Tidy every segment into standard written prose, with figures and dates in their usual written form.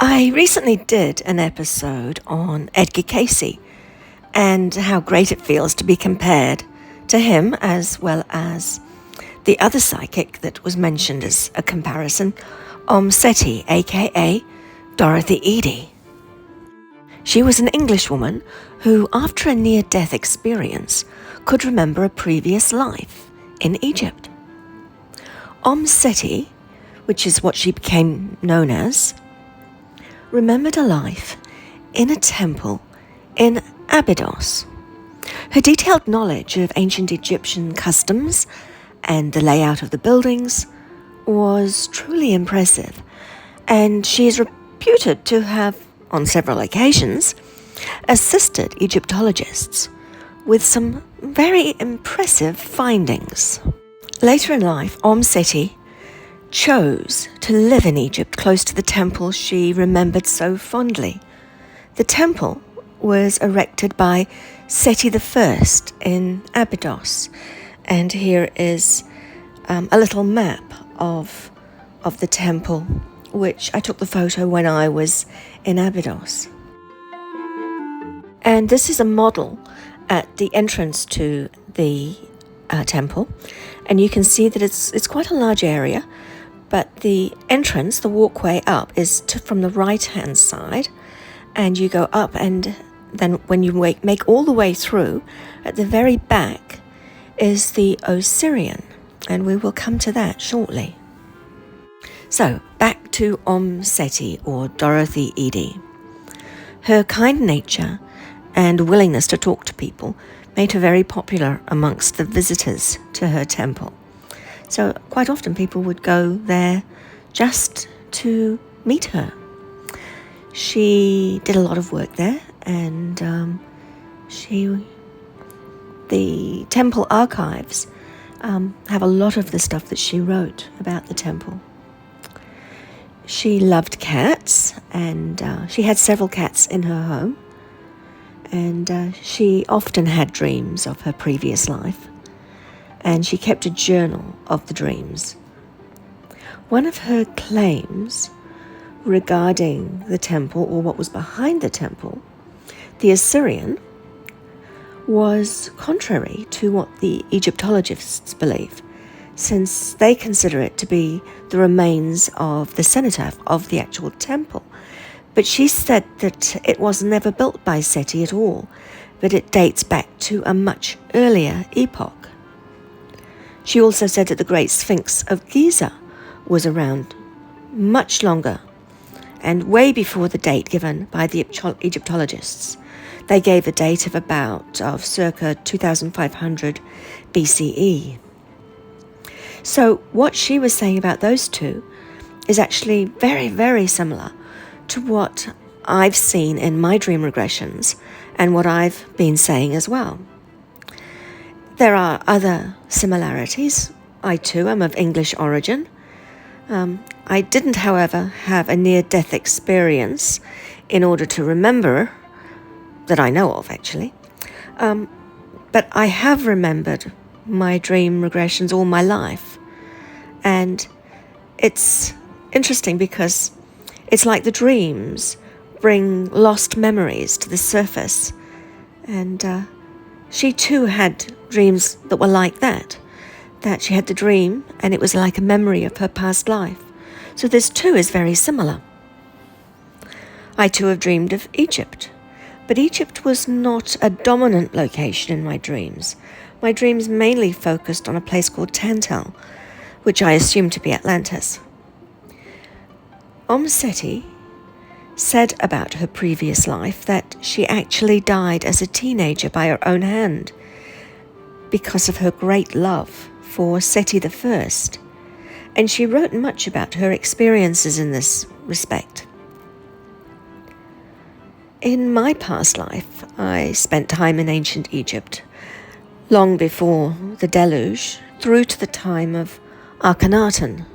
I recently did an episode on Edgar Cayce and how great it feels to be compared to him, as well as the other psychic that was mentioned as a comparison, Omm Sety, aka Dorothy Eady. She was an Englishwoman who, after a near-death experience, could remember a previous life in Egypt. Omm Sety, which is what she became known as, remembered a life in a temple in Abydos. Her detailed knowledge of ancient Egyptian customs and the layout of the buildings was truly impressive, and she is reputed to have, on several occasions, assisted Egyptologists with some very impressive findings. Later in life, Omm Sety chose to live in Egypt, close to the temple she remembered so fondly. The temple was erected by Sety I in Abydos, and here is a little map of the temple, which I took the photo when I was in Abydos. And this is a model at the entrance to the temple, and you can see that it's quite a large area, but the entrance, the walkway up, is from the right-hand side, and you go up, and then when you make all the way through, at the very back is the Osirian, and we will come to that shortly. So, back to Omm Sety, or Dorothy Eady. Her kind nature and willingness to talk to people made her very popular amongst the visitors to her temple. So quite often people would go there just to meet her. She did a lot of work there, and the temple archives have a lot of the stuff that she wrote about the temple. She loved cats, and she had several cats in her home, and she often had dreams of her previous life, and she kept a journal of the dreams. One of her claims regarding the temple, or what was behind the temple, the Osirian, was contrary to what the Egyptologists believe, since they consider it to be the remains of the cenotaph of the actual temple. But she said that it was never built by Sety at all, but it dates back to a much earlier epoch. She also said that the Great Sphinx of Giza was around much longer, and way before the date given by the Egyptologists. They gave a date of circa 2500 BCE. So what she was saying about those two is actually very, very similar to what I've seen in my dream regressions and what I've been saying as well. There are other similarities. I too am of English origin. I didn't, however, have a near-death experience in order to remember, that I know of actually. But I have remembered my dream regressions all my life. And it's interesting because it's like the dreams bring lost memories to the surface. And she too had dreams that were like that she had the dream and it was like a memory of her past life. So this too is very similar. I too have dreamed of Egypt, but Egypt was not a dominant location in my dreams. My dreams mainly focused on a place called Tantal, which I assumed to be Atlantis. Omm Sety said about her previous life that she actually died as a teenager by her own hand because of her great love for Sety I, and she wrote much about her experiences in this respect. In my past life, I spent time in ancient Egypt, long before the deluge, through to the time of Akhenaten.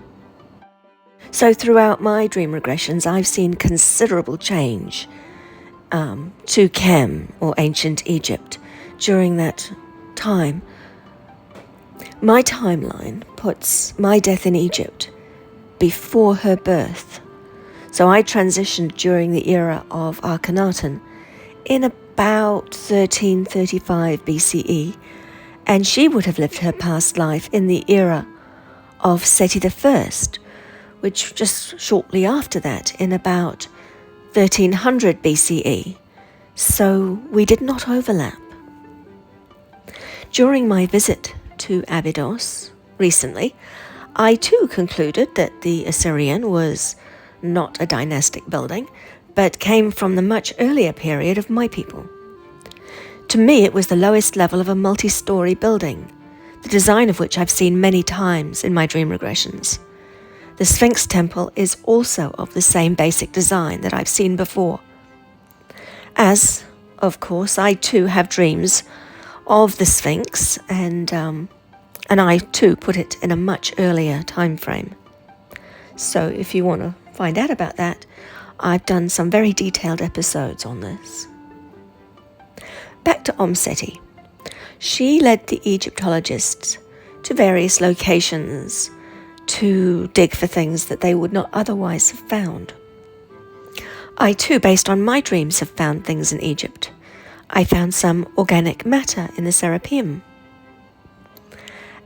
So throughout my dream regressions, I've seen considerable change to Kem, or ancient Egypt, during that time. My timeline puts my death in Egypt before her birth. So I transitioned during the era of Akhenaten in about 1335 BCE, and she would have lived her past life in the era of Seti I, which just shortly after that, in about 1300 BCE. So we did not overlap. During my visit to Abydos recently, I too concluded that the Assyrian was not a dynastic building, but came from the much earlier period of my people. To me, it was the lowest level of a multi-story building, the design of which I've seen many times in my dream regressions. The Sphinx temple is also of the same basic design that I've seen before. As, of course, I too have dreams of the Sphinx, and I too put it in a much earlier time frame. So if you want to find out about that, I've done some very detailed episodes on this. Back to Omm Sety. She led the Egyptologists to various locations to dig for things that they would not otherwise have found. I too, based on my dreams, have found things in Egypt. I found some organic matter in the Serapeum.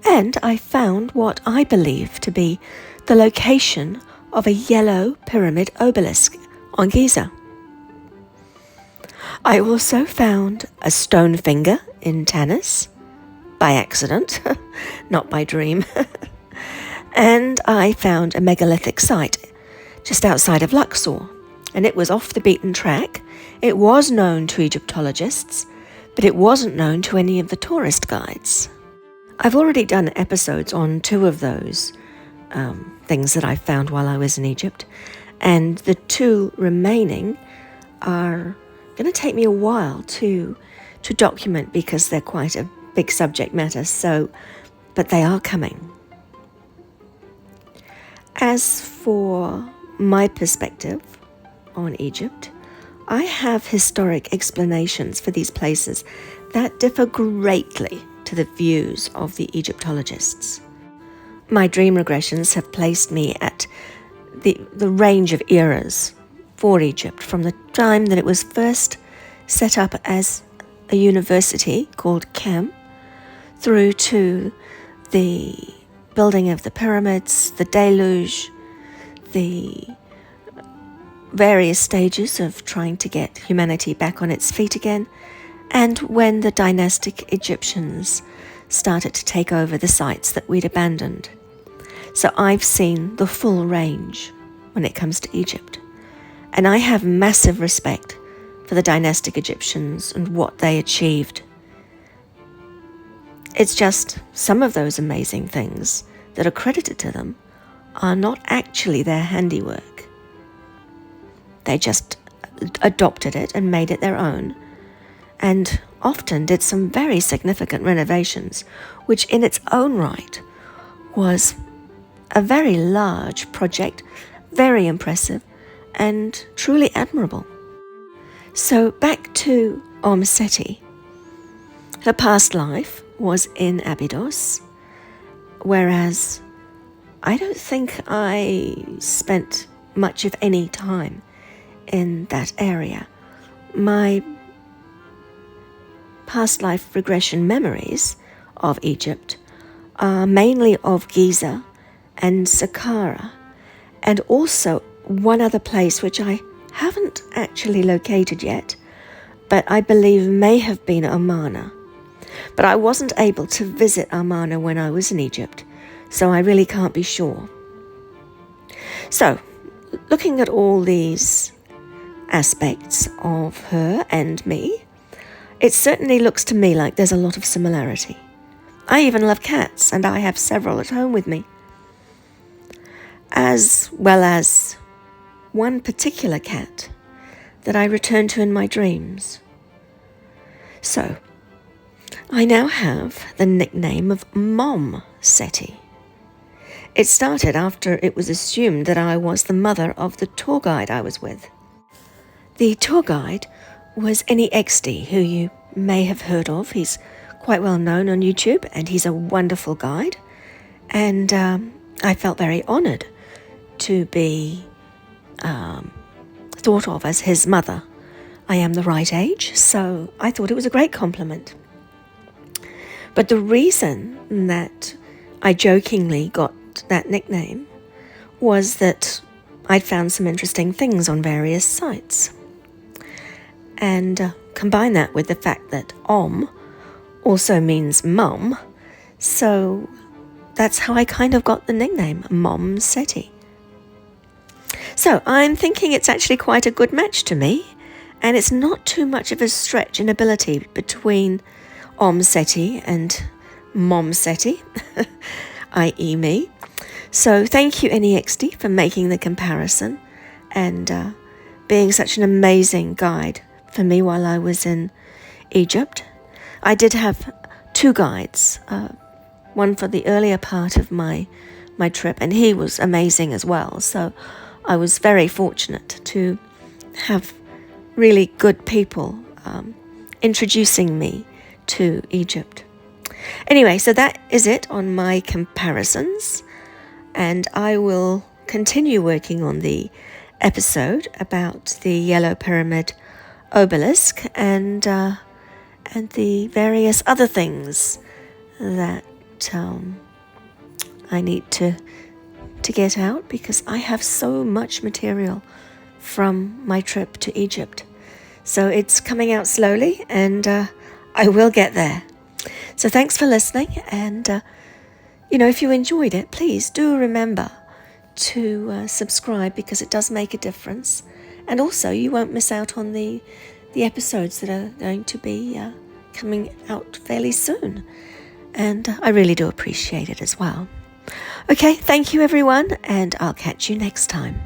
And I found what I believe to be the location of a yellow pyramid obelisk on Giza. I also found a stone finger in Tanis, by accident, not by dream. And I found a megalithic site just outside of Luxor, and it was off the beaten track. It was known to Egyptologists, but it wasn't known to any of the tourist guides. I've already done episodes on 2 of those things that I found while I was in Egypt, and the 2 remaining are going to take me a while to document because they're quite a big subject matter, but they are coming. As for my perspective on Egypt, I have historic explanations for these places that differ greatly to the views of the Egyptologists. My dream regressions have placed me at the range of eras for Egypt, from the time that it was first set up as a university called Kem, through to the building of the pyramids, the deluge, the various stages of trying to get humanity back on its feet again, and when the dynastic Egyptians started to take over the sites that we'd abandoned. So I've seen the full range when it comes to Egypt. And I have massive respect for the dynastic Egyptians and what they achieved. It's just some of those amazing things that are credited to them are not actually their handiwork. They just adopted it and made it their own, and often did some very significant renovations, which in its own right was a very large project, very impressive, and truly admirable. So back to Omm Sety. Her past life was in Abydos, whereas I don't think I spent much of any time in that area. My past life regression memories of Egypt are mainly of Giza and Saqqara, and also one other place which I haven't actually located yet, but I believe may have been Amarna. But I wasn't able to visit Amarna when I was in Egypt, so I really can't be sure. So, looking at all these aspects of her and me, it certainly looks to me like there's a lot of similarity. I even love cats, and I have several at home with me, as well as one particular cat that I return to in my dreams. So, I now have the nickname of Omm Sety. It started after it was assumed that I was the mother of the tour guide I was with. The tour guide was Anyextee, who you may have heard of. He's quite well known on YouTube, and he's a wonderful guide. And I felt very honoured to be thought of as his mother. I am the right age, so I thought it was a great compliment. But the reason that I jokingly got that nickname was that I'd found some interesting things on various sites. And combine that with the fact that Omm also means mum, so that's how I kind of got the nickname, Omm Sety. So I'm thinking it's actually quite a good match to me, and it's not too much of a stretch in ability between Omm Sety and Omm Sety, i.e. me. So thank you, Anyextee, for making the comparison and being such an amazing guide for me while I was in Egypt. I did have 2 guides, one for the earlier part of my trip, and he was amazing as well. So I was very fortunate to have really good people introducing me to Egypt. Anyway, so that is it on my comparisons, and I will continue working on the episode about the Yellow Pyramid obelisk and the various other things that I need to get out, because I have so much material from my trip to Egypt. So it's coming out slowly, and I will get there. So thanks for listening, and if you enjoyed it, please do remember to subscribe, because it does make a difference. And also, you won't miss out on the episodes that are going to be coming out fairly soon. And I really do appreciate it as well. Okay, thank you everyone, and I'll catch you next time.